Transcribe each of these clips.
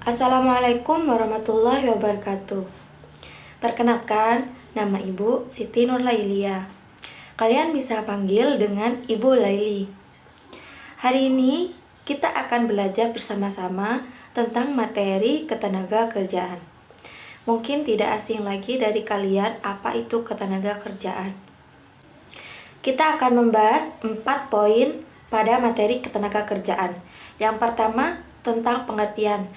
Assalamualaikum warahmatullahi wabarakatuh. Perkenalkan, nama Ibu Siti Nurlailia. Kalian bisa panggil dengan Ibu Laili. Hari ini kita akan belajar bersama-sama tentang materi ketenaga kerjaan. Mungkin tidak asing lagi dari kalian apa itu ketenaga kerjaan. Kita akan membahas 4 poin pada materi ketenaga kerjaan. Yang pertama, tentang pengertian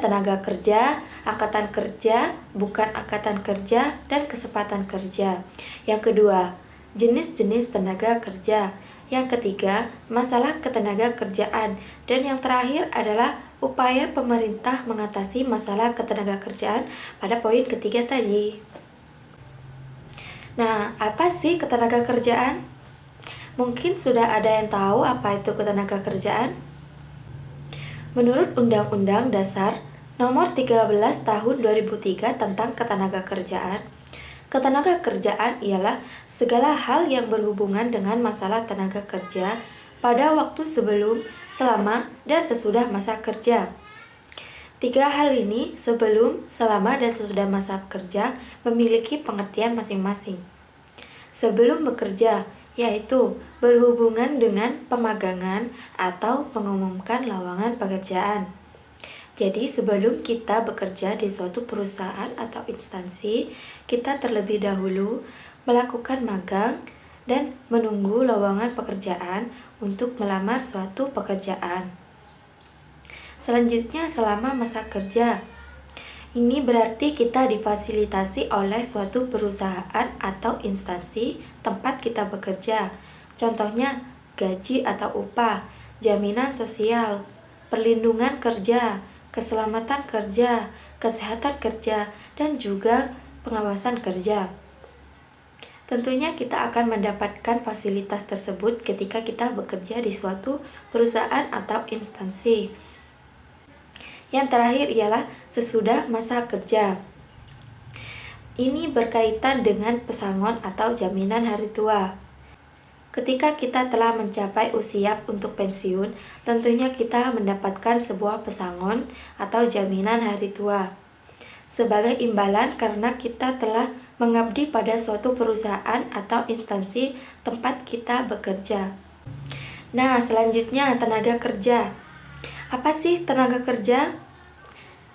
tenaga kerja, angkatan kerja, bukan angkatan kerja, dan kesempatan kerja. Yang kedua, jenis-jenis tenaga kerja. Yang ketiga, masalah ketenaga kerjaan. Dan yang terakhir adalah upaya pemerintah mengatasi masalah ketenaga kerjaan pada poin ketiga tadi. Nah, apa sih ketenaga kerjaan? Mungkin sudah ada yang tahu apa itu ketenaga kerjaan? Menurut Undang-Undang Dasar Nomor 13 Tahun 2003 tentang Ketenaga Kerjaan, ketenaga kerjaan ialah segala hal yang berhubungan dengan masalah tenaga kerja pada waktu sebelum, selama, dan sesudah masa kerja. 3 hal ini, sebelum, selama, dan sesudah masa kerja, memiliki pengertian masing-masing. Sebelum bekerja, yaitu berhubungan dengan pemagangan atau mengumumkan lowongan pekerjaan. Jadi sebelum kita bekerja di suatu perusahaan atau instansi, kita terlebih dahulu melakukan magang dan menunggu lowongan pekerjaan untuk melamar suatu pekerjaan. Selanjutnya, selama masa kerja. Ini berarti kita difasilitasi oleh suatu perusahaan atau instansi tempat kita bekerja. Contohnya, gaji atau upah, jaminan sosial, perlindungan kerja, keselamatan kerja, kesehatan kerja, dan juga pengawasan kerja. Tentunya kita akan mendapatkan fasilitas tersebut ketika kita bekerja di suatu perusahaan atau instansi. Yang terakhir ialah sesudah masa kerja. Ini berkaitan dengan pesangon atau jaminan hari tua. Ketika kita telah mencapai usia untuk pensiun, tentunya kita mendapatkan sebuah pesangon atau jaminan hari tua. Sebagai imbalan karena kita telah mengabdi pada suatu perusahaan atau instansi tempat kita bekerja. Nah, selanjutnya tenaga kerja. Apa sih tenaga kerja?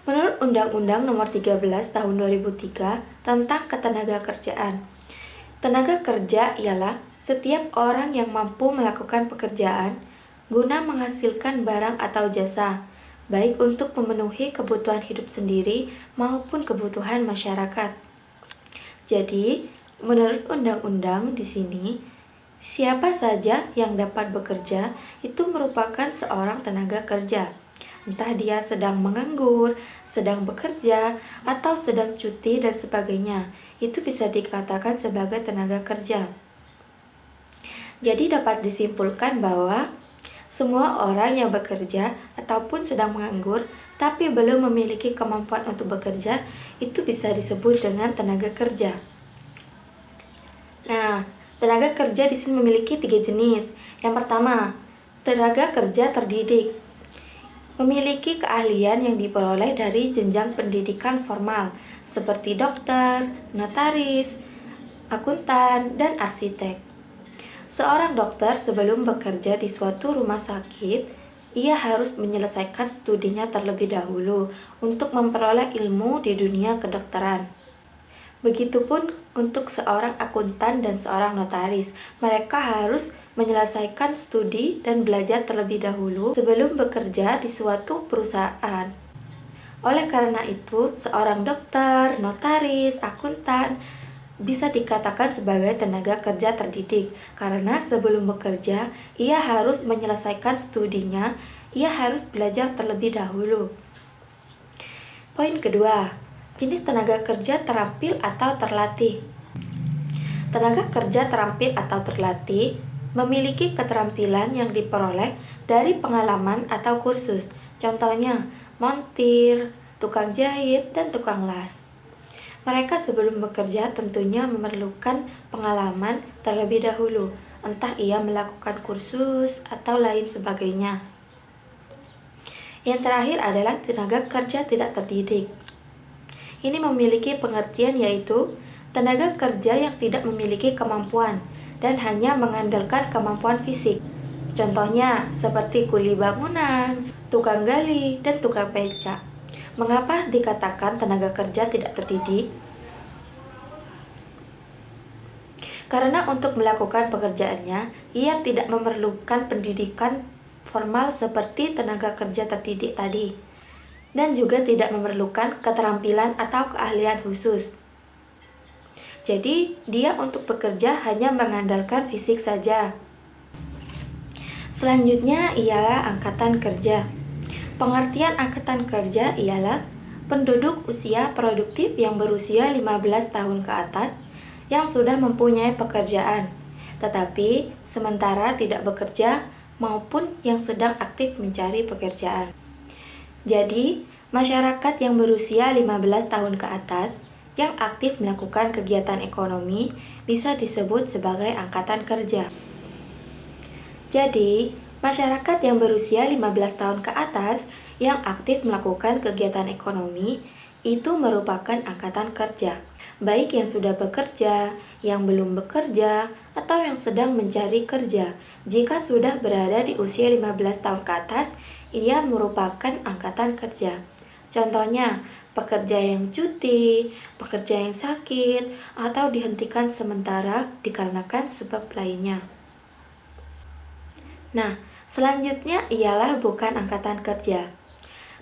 Menurut Undang-Undang Nomor 13 Tahun 2003 tentang Ketenaga Kerjaan, tenaga kerja ialah setiap orang yang mampu melakukan pekerjaan guna menghasilkan barang atau jasa, baik untuk memenuhi kebutuhan hidup sendiri maupun kebutuhan masyarakat. Jadi, menurut undang-undang di sini, siapa saja yang dapat bekerja itu merupakan seorang tenaga kerja. Entah dia sedang menganggur, sedang bekerja, atau sedang cuti dan sebagainya. Itu bisa dikatakan sebagai tenaga kerja. Jadi dapat disimpulkan bahwa semua orang yang bekerja ataupun sedang menganggur tapi belum memiliki kemampuan untuk bekerja itu bisa disebut dengan tenaga kerja. Nah, tenaga kerja di sini memiliki 3 jenis. Yang pertama, tenaga kerja terdidik. Memiliki keahlian yang diperoleh dari jenjang pendidikan formal seperti dokter, notaris, akuntan, dan arsitek. Seorang dokter sebelum bekerja di suatu rumah sakit, ia harus menyelesaikan studinya terlebih dahulu untuk memperoleh ilmu di dunia kedokteran. Begitupun untuk seorang akuntan dan seorang notaris, mereka harus menyelesaikan studi dan belajar terlebih dahulu sebelum bekerja di suatu perusahaan. Oleh karena itu, seorang dokter, notaris, akuntan bisa dikatakan sebagai tenaga kerja terdidik karena sebelum bekerja, ia harus menyelesaikan studinya, ia harus belajar terlebih dahulu. Poin kedua, jenis tenaga kerja terampil atau terlatih. Tenaga kerja terampil atau terlatih memiliki keterampilan yang diperoleh dari pengalaman atau kursus. Contohnya, montir, tukang jahit, dan tukang las. Mereka sebelum bekerja tentunya memerlukan pengalaman terlebih dahulu, entah ia melakukan kursus atau lain sebagainya. Yang terakhir adalah tenaga kerja tidak terdidik. Ini memiliki pengertian yaitu tenaga kerja yang tidak memiliki kemampuan dan hanya mengandalkan kemampuan fisik. Contohnya seperti kuli bangunan, tukang gali, dan tukang beca. Mengapa dikatakan tenaga kerja tidak terdidik? Karena untuk melakukan pekerjaannya, ia tidak memerlukan pendidikan formal seperti tenaga kerja terdidik tadi, dan juga tidak memerlukan keterampilan atau keahlian khusus. Jadi, dia untuk bekerja hanya mengandalkan fisik saja. Selanjutnya ialah angkatan kerja. Pengertian angkatan kerja ialah penduduk usia produktif yang berusia 15 tahun ke atas yang sudah mempunyai pekerjaan, tetapi sementara tidak bekerja maupun yang sedang aktif mencari pekerjaan. Jadi, masyarakat yang berusia 15 tahun ke atas yang aktif melakukan kegiatan ekonomi bisa disebut sebagai angkatan kerja. Jadi, masyarakat yang berusia 15 tahun ke atas yang aktif melakukan kegiatan ekonomi itu merupakan angkatan kerja, baik yang sudah bekerja, yang belum bekerja, atau yang sedang mencari kerja. Jika sudah berada di usia 15 tahun ke atas, ia merupakan angkatan kerja. Contohnya, pekerja yang cuti, pekerja yang sakit, atau dihentikan sementara dikarenakan sebab lainnya. Nah, selanjutnya ialah bukan angkatan kerja.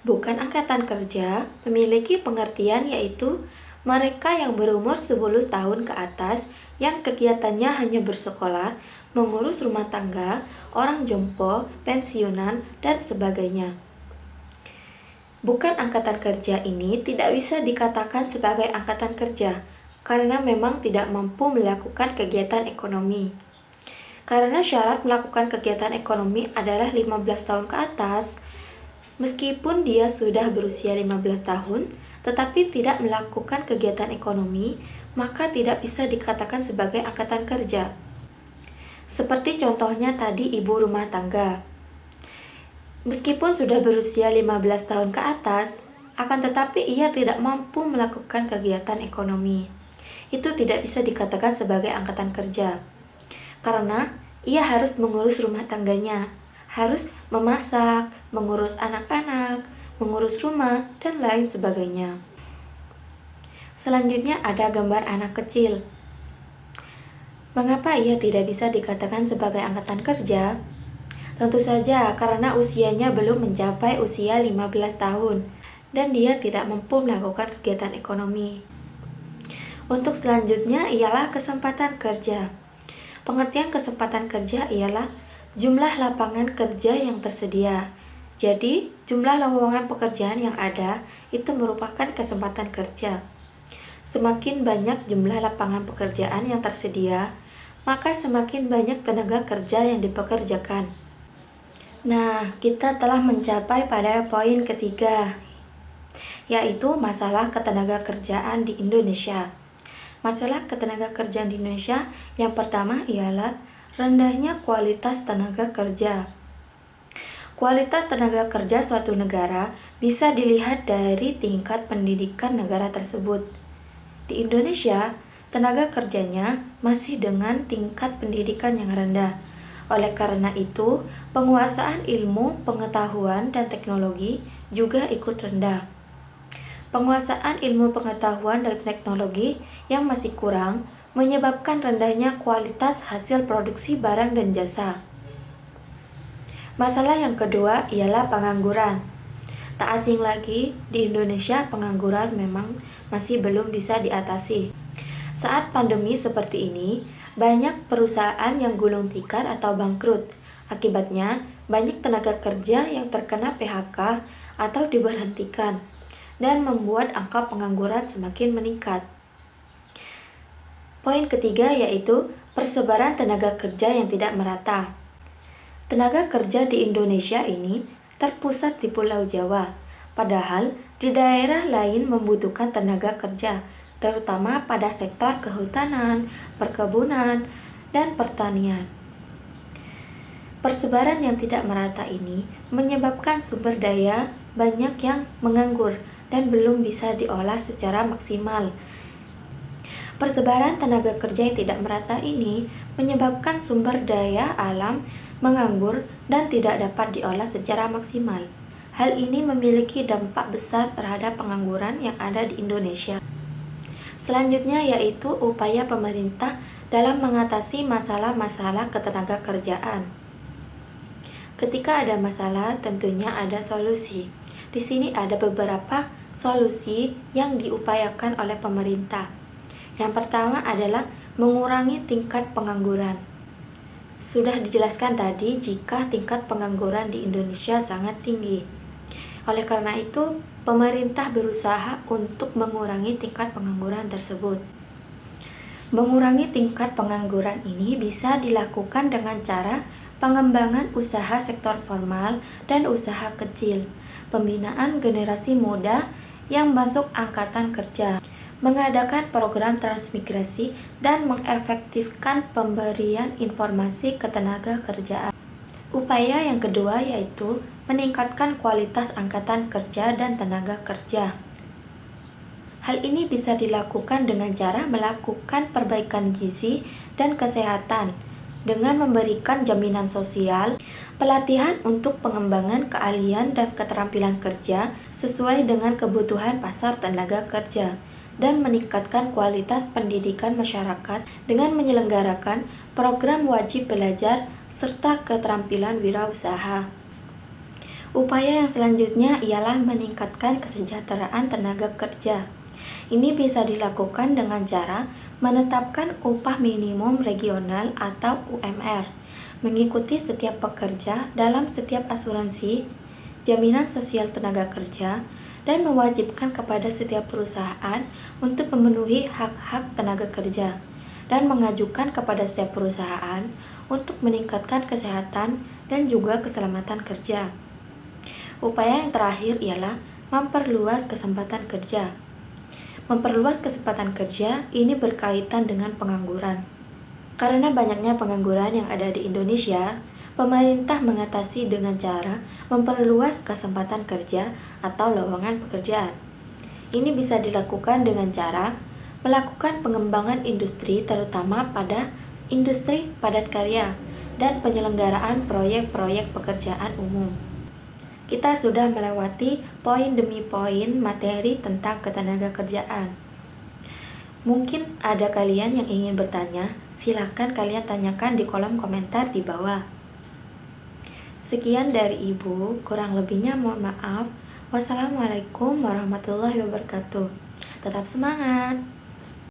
Bukan angkatan kerja memiliki pengertian yaitu mereka yang berumur 10 tahun ke atas yang kegiatannya hanya bersekolah, mengurus rumah tangga, orang jompo, pensiunan, dan sebagainya. Bukan angkatan kerja ini tidak bisa dikatakan sebagai angkatan kerja karena memang tidak mampu melakukan kegiatan ekonomi. Karena syarat melakukan kegiatan ekonomi adalah 15 tahun ke atas, meskipun dia sudah berusia 15 tahun, tetapi tidak melakukan kegiatan ekonomi, maka tidak bisa dikatakan sebagai angkatan kerja. Seperti contohnya tadi ibu rumah tangga. Meskipun sudah berusia 15 tahun ke atas, akan tetapi ia tidak mampu melakukan kegiatan ekonomi. Itu tidak bisa dikatakan sebagai angkatan kerja. Karena ia harus mengurus rumah tangganya, harus memasak, mengurus anak-anak, mengurus rumah, dan lain sebagainya. Selanjutnya ada gambar anak kecil. Mengapa ia tidak bisa dikatakan sebagai angkatan kerja? Tentu saja karena usianya belum mencapai usia 15 tahun dan dia tidak mampu melakukan kegiatan ekonomi. Untuk selanjutnya ialah kesempatan kerja. Pengertian kesempatan kerja ialah jumlah lapangan kerja yang tersedia. Jadi, jumlah lowongan pekerjaan yang ada itu merupakan kesempatan kerja. Semakin banyak jumlah lapangan pekerjaan yang tersedia, maka semakin banyak tenaga kerja yang dipekerjakan. Nah, kita telah mencapai pada poin ketiga, yaitu masalah ketenaga kerjaan di Indonesia. Masalah ketenaga kerjaan di Indonesia yang pertama ialah rendahnya kualitas tenaga kerja. Kualitas tenaga kerja suatu negara bisa dilihat dari tingkat pendidikan negara tersebut. Di Indonesia, tenaga kerjanya masih dengan tingkat pendidikan yang rendah. Oleh karena itu, penguasaan ilmu, pengetahuan, dan teknologi juga ikut rendah. Penguasaan ilmu pengetahuan dan teknologi yang masih kurang menyebabkan rendahnya kualitas hasil produksi barang dan jasa. Masalah yang kedua ialah pengangguran. Tak asing lagi, di Indonesia pengangguran memang masih belum bisa diatasi. Saat pandemi seperti ini, banyak perusahaan yang gulung tikar atau bangkrut. Akibatnya, banyak tenaga kerja yang terkena PHK atau diberhentikan, dan membuat angka pengangguran semakin meningkat. Poin ketiga yaitu persebaran tenaga kerja yang tidak merata. Tenaga kerja di Indonesia ini terpusat di Pulau Jawa, padahal di daerah lain membutuhkan tenaga kerja, terutama pada sektor kehutanan, perkebunan, dan pertanian. Persebaran yang tidak merata ini menyebabkan sumber daya banyak yang menganggur dan belum bisa diolah secara maksimal. Persebaran tenaga kerja yang tidak merata ini menyebabkan sumber daya alam menganggur dan tidak dapat diolah secara maksimal. Hal ini memiliki dampak besar terhadap pengangguran yang ada di Indonesia. Selanjutnya yaitu upaya pemerintah dalam mengatasi masalah-masalah ketenaga kerjaan. Ketika ada masalah, tentunya ada solusi. Di sini ada beberapa solusi yang diupayakan oleh pemerintah. Yang pertama adalah mengurangi tingkat pengangguran. Sudah dijelaskan tadi jika tingkat pengangguran di Indonesia sangat tinggi. Oleh karena itu, pemerintah berusaha untuk mengurangi tingkat pengangguran tersebut. Mengurangi tingkat pengangguran ini bisa dilakukan dengan cara pengembangan usaha sektor formal dan usaha kecil, pembinaan generasi muda yang masuk angkatan kerja, mengadakan program transmigrasi, dan mengefektifkan pemberian informasi ketenaga kerjaan. Upaya yang kedua yaitu meningkatkan kualitas angkatan kerja dan tenaga kerja. Hal ini bisa dilakukan dengan cara melakukan perbaikan gizi dan kesehatan dengan memberikan jaminan sosial, pelatihan untuk pengembangan keahlian dan keterampilan kerja sesuai dengan kebutuhan pasar tenaga kerja, dan meningkatkan kualitas pendidikan masyarakat dengan menyelenggarakan program wajib belajar serta keterampilan wirausaha. Upaya yang selanjutnya ialah meningkatkan kesejahteraan tenaga kerja. Ini bisa dilakukan dengan cara menetapkan upah minimum regional atau UMR, mengikuti setiap pekerja dalam setiap asuransi, jaminan sosial tenaga kerja, dan mewajibkan kepada setiap perusahaan untuk memenuhi hak-hak tenaga kerja, dan mengajukan kepada setiap perusahaan untuk meningkatkan kesehatan dan juga keselamatan kerja. Upaya yang terakhir ialah memperluas kesempatan kerja. Memperluas kesempatan kerja ini berkaitan dengan pengangguran. Karena banyaknya pengangguran yang ada di Indonesia, pemerintah mengatasi dengan cara memperluas kesempatan kerja atau lowongan pekerjaan. Ini bisa dilakukan dengan cara melakukan pengembangan industri terutama pada industri padat karya dan penyelenggaraan proyek-proyek pekerjaan umum. Kita sudah melewati poin demi poin materi tentang ketenaga kerjaan. Mungkin ada kalian yang ingin bertanya, silakan kalian tanyakan di kolom komentar di bawah. Sekian dari Ibu, kurang lebihnya mohon maaf. Wassalamualaikum warahmatullahi wabarakatuh. Tetap semangat!